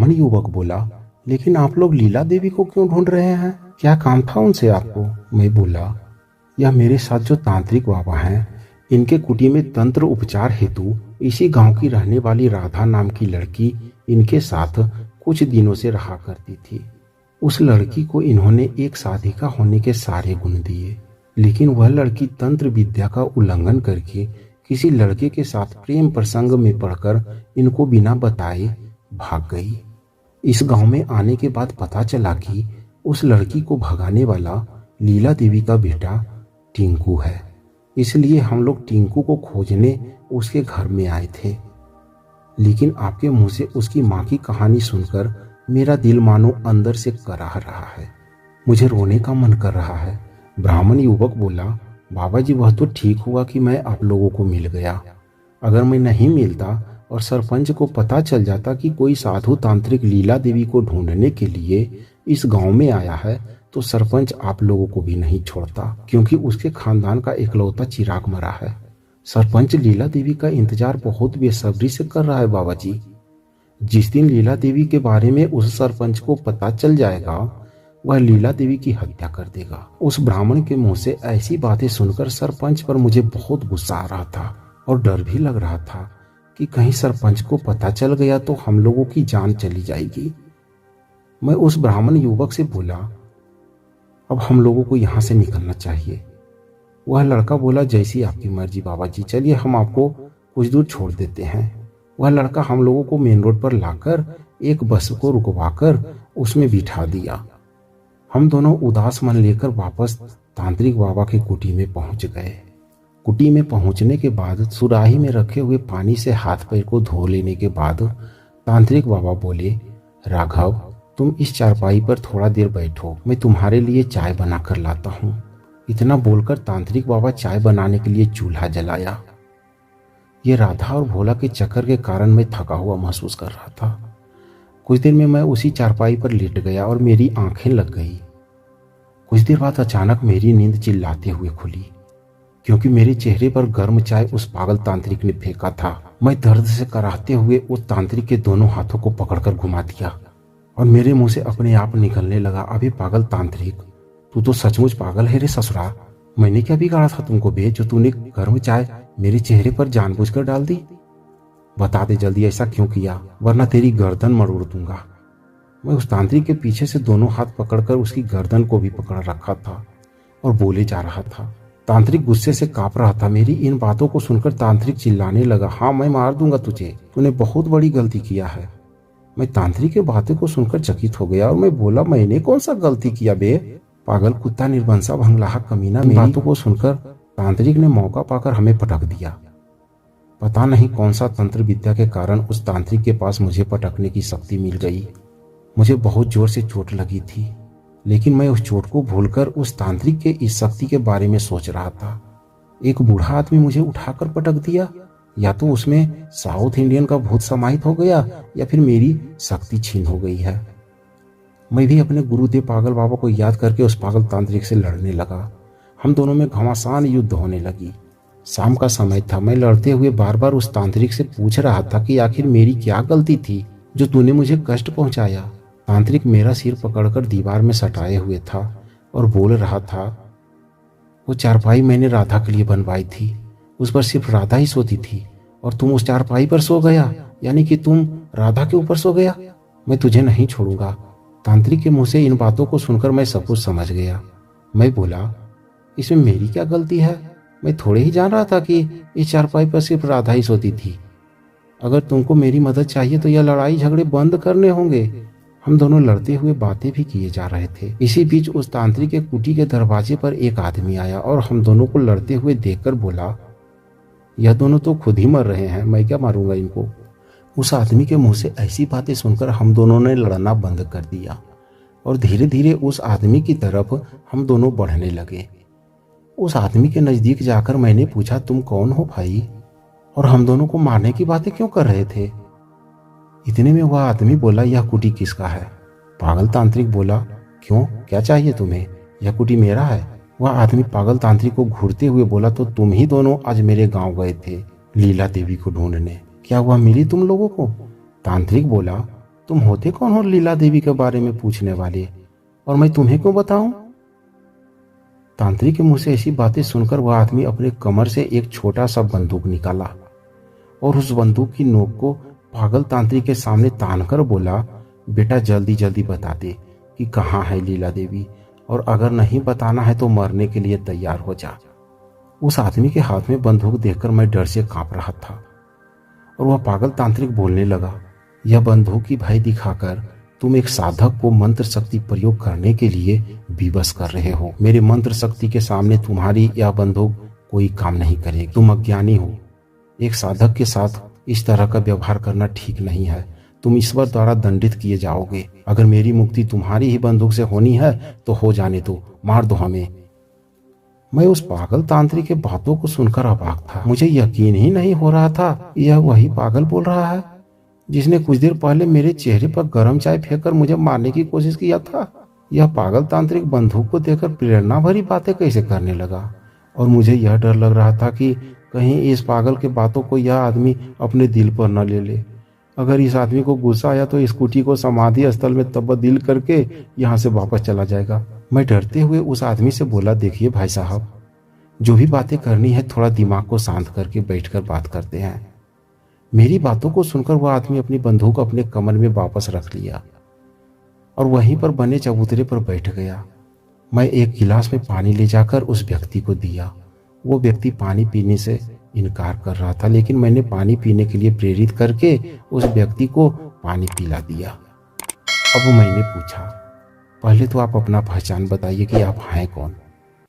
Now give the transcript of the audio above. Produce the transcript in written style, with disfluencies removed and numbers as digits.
ब्राह्मण युवक बोला, लेकिन आप लोग लीला देवी को क्यों ढूंढ रहे हैं? क्या काम था उनसे आपको? मैं बोला, यह मेरे साथ जो तांत्रिक बाबा हैं, इनके कुटी में तंत्र उपचार हेतु इसी गांव की रहने वाली राधा नाम की लड़की इनके साथ कुछ दिनों से रहा करती थी। उस लड़की को इन्होंने एक साधिका होने के सारे गुण दिए, लेकिन वह लड़की तंत्र विद्या का उल्लंघन करके किसी लड़के के साथ प्रेम प्रसंग में पड़कर इनको बिना बताए भाग गई। इस गांव में आने के बाद पता चला कि उस लड़की को भगाने वाला लीला देवी का बेटा टिंकू है। इसलिए हम लोग टिंकू को खोजने उसके घर में आए थे। लेकिन आपके मुंह से उसकी माँ की कहानी सुनकर मेरा दिल मानो अंदर से कराह रहा है। मुझे रोने का मन कर रहा है। ब्राह्मण युवक बोला, बाबा जी वह तो ठीक हुआ कि मैं आप लोगों को मिल गया। अगर मैं नहीं मिलता और सरपंच को पता चल जाता कि कोई साधु तांत्रिक लीला देवी को ढूंढने के लिए इस गांव में आया है, तो सरपंच आप लोगों को भी नहीं छोड़ता, क्योंकि उसके खानदान का इकलौता चिराग मरा है। सरपंच लीला देवी का इंतजार बहुत बेसब्री से कर रहा है बाबा जी। जिस दिन लीला देवी के बारे में उस सरपंच को पता चल जाएगा, वह लीला देवी की हत्या कर देगा। उस ब्राह्मण के मुंह से ऐसी बातें सुनकर सरपंच पर मुझे बहुत गुस्सा आ रहा था और डर भी लग रहा था कि कहीं सरपंच को पता चल गया तो हम लोगों की जान चली जाएगी। मैं उस ब्राह्मण युवक से बोला, अब हम लोगों को यहाँ से निकलना चाहिए। वह लड़का बोला, जैसी आपकी मर्जी बाबा जी, चलिए हम आपको कुछ दूर छोड़ देते हैं। वह लड़का हम लोगों को मेन रोड पर लाकर एक बस को रुकवाकर उसमें बिठा दिया। हम दोनों उदास मन लेकर वापस तांत्रिक बाबा की कुटी में पहुंच गए। कुटी में पहुंचने के बाद सुराही में रखे हुए पानी से हाथ पैर को धो लेने के बाद तांत्रिक बाबा बोले, राघव तुम इस चारपाई पर थोड़ा देर बैठो, मैं तुम्हारे लिए चाय बना कर लाता हूँ। इतना बोलकर तांत्रिक बाबा चाय बनाने के लिए चूल्हा जलाया। ये राधा और भोला के चक्कर के कारण मैं थका हुआ महसूस कर रहा था। कुछ देर में मैं उसी चारपाई पर लेट गया और मेरी आंखें लग गई। कुछ देर बाद अचानक मेरी नींद चिल्लाते हुए खुली, क्योंकि मेरे चेहरे पर गर्म चाय उस पागल तांत्रिक ने फेंका था। मैं दर्द से कराहते हुए उस तांत्रिक के दोनों हाथों को पकड़कर घुमा दिया और मेरे मुंह से अपने आप निकलने लगा, अबे पागल तांत्रिक, तू तो सचमुच पागल है रे ससुरा। मैंने क्या बिगाड़ा था तुमको बे, जो तूने गर्म चाय मेरे चेहरे पर जानबूझकर डाल दी? बता दे जल्दी, ऐसा क्यों किया, वरना तेरी गर्दन मरोड़ दूंगा। मैं उस तांत्रिक के पीछे से दोनों हाथ पकड़कर उसकी गर्दन को भी पकड़ रखा था और बोले जा रहा था। तांत्रिक गुस्से से कांप रहा था। मेरी इन बातों को सुनकर तांत्रिक चिल्लाने लगा, हाँ मैं मार दूंगा तुझे, तूने बहुत बड़ी गलती किया है। मैं तांत्रिक की बातें को सुनकर चकित हो गया और मैं बोला, मैंने कौन सा गलती किया बे, पागल कुत्ता निर्बंसा भंगलाहा कमीना। मेरी बातों को सुनकर तांत्रिक ने मौका पाकर हमें पटक दिया। पता नहीं कौन सा तंत्र विद्या के कारण उस तांत्रिक के पास मुझे पटकने की शक्ति मिल गई। मुझे बहुत जोर से चोट लगी थी, लेकिन मैं उस चोट को भूलकर उस तांत्रिक के इस शक्ति के बारे में सोच रहा था। एक बूढ़ा आदमी मुझे उठाकर पटक दिया, या तो उसमें साउथ इंडियन का भूत समाहित हो गया या फिर मेरी शक्ति छीन हो गई है। मैं भी अपने गुरुदेव पागल बाबा को याद करके उस पागल तांत्रिक से लड़ने लगा। हम दोनों में घमासान युद्ध होने लगी। शाम का समय था। मैं लड़ते हुए बार बार उस तांत्रिक से पूछ रहा था कि आखिर मेरी क्या गलती थी जो तूने मुझे कष्ट पहुंचाया। तांत्रिक मेरा सिर पकड़कर दीवार में सटाए हुए था और बोल रहा था, वो चारपाई मैंने राधा के लिए बनवाई थी, उस पर सिर्फ राधा ही सोती थी और तुम उस चारपाई पर सो गया, यानी कि तुम राधा के ऊपर सो गया। मैं तुझे नहीं छोड़ूंगा। तांत्रिक के मुंह से इन बातों को सुनकर मैं सब कुछ समझ गया। मैं बोला, इसमें मेरी क्या गलती है? मैं थोड़े ही जान रहा था कि इस चारपाई पर सिर्फ राधा ही सोती थी। अगर तुमको मेरी मदद चाहिए तो यह लड़ाई झगड़े बंद करने होंगे। हम दोनों लड़ते हुए बातें भी किए जा रहे थे। इसी बीच उस तांत्रिक के कुटी के दरवाजे पर एक आदमी आया और हम दोनों को लड़ते हुए देखकर बोला, यह दोनों तो खुद ही मर रहे हैं, मैं क्या मारूंगा इनको। उस आदमी के मुंह से ऐसी बातें सुनकर हम दोनों ने लड़ना बंद कर दिया और धीरे धीरे उस आदमी की तरफ हम दोनों बढ़ने लगे। उस आदमी के नजदीक जाकर मैंने पूछा, तुम कौन हो भाई, और हम दोनों को मारने की बातें क्यों कर रहे थे? इतने में वह आदमी बोला, यह कुटी किसका है? पागल तांत्रिक बोला, क्यों, क्या चाहिए तुम्हें? यह कुटी मेरा है। वह आदमी पागल तांत्रिक को घूरते हुए बोला, तो तुम ही दोनों आज मेरे गांव गए थे लीला देवी को ढूंढने, क्या वह मिली तुम लोगों को? तांत्रिक बोला, तुम होते कौन हो लीला देवी के बारे में पूछने वाले, और मैं तुम्हें क्यों बताऊं? तांत्रिक के मुंह से ऐसी बातें सुनकर वह आदमी अपने कमर से एक छोटा सा बंदूक निकाला और उस बंदूक की नोक को पागल तांत्रिक के सामने तानकर बोला, बेटा जल्दी जल्दी बता दे कि कहाँ है लीला देवी, और अगर नहीं बताना है तो मरने के लिए तैयार हो जा। उस आदमी के हाथ में बंदूक देखकर मैं डर से कांप रहा था और वह पागल तांत्रिक बोलने लगा, यह बंदूक की भय दिखाकर तुम एक साधक को मंत्र शक्ति प्रयोग करने के लिए विवश कर रहे हो। मेरे मंत्र शक्ति के सामने तुम्हारी यह बंदूक कोई काम नहीं करेगी। तुम अज्ञानी हो। एक साधक के साथ इस तरह का व्यवहार करना ठीक नहीं है। तुम ईश्वर द्वारा दंडित किए जाओगे। अगर मेरी मुक्ति तुम्हारी ही बंदूक से होनी है तो हो जाने दो, मार दो हमें। मैं उस पागल तांत्रिक के बातों को सुनकर अवाक था। मुझे यकीन ही नहीं हो रहा था यह वही पागल बोल रहा है जिसने कुछ देर पहले मेरे चेहरे पर गर्म चाय फेंककर मुझे मारने की कोशिश किया था। यह पागल तांत्रिक बंदूक को देखकर प्रेरणा भरी बातें कैसे करने लगा, और मुझे यह डर लग रहा था कि कहीं इस पागल के बातों को यह आदमी अपने दिल पर न ले ले। अगर इस आदमी को गुस्सा आया तो स्कूटी को समाधि स्थल में तब्दील करके यहाँ से वापस चला जाएगा। मैं डरते हुए उस आदमी से बोला, देखिए भाई साहब, जो भी बातें करनी है थोड़ा दिमाग को शांत करके बैठकर बात करते हैं। मेरी बातों को सुनकर वह आदमी अपनी बंदूक अपने कमर में वापस रख लिया और वहीं पर बने चबूतरे पर बैठ गया। मैं एक गिलास में पानी ले जाकर उस व्यक्ति को दिया। वो व्यक्ति पानी पीने से इनकार कर रहा था, लेकिन मैंने पानी पीने के लिए प्रेरित करके उस व्यक्ति को पानी पिला दिया। अब मैंने पूछा, पहले तो आप अपना पहचान बताइए कि आप हैं कौन।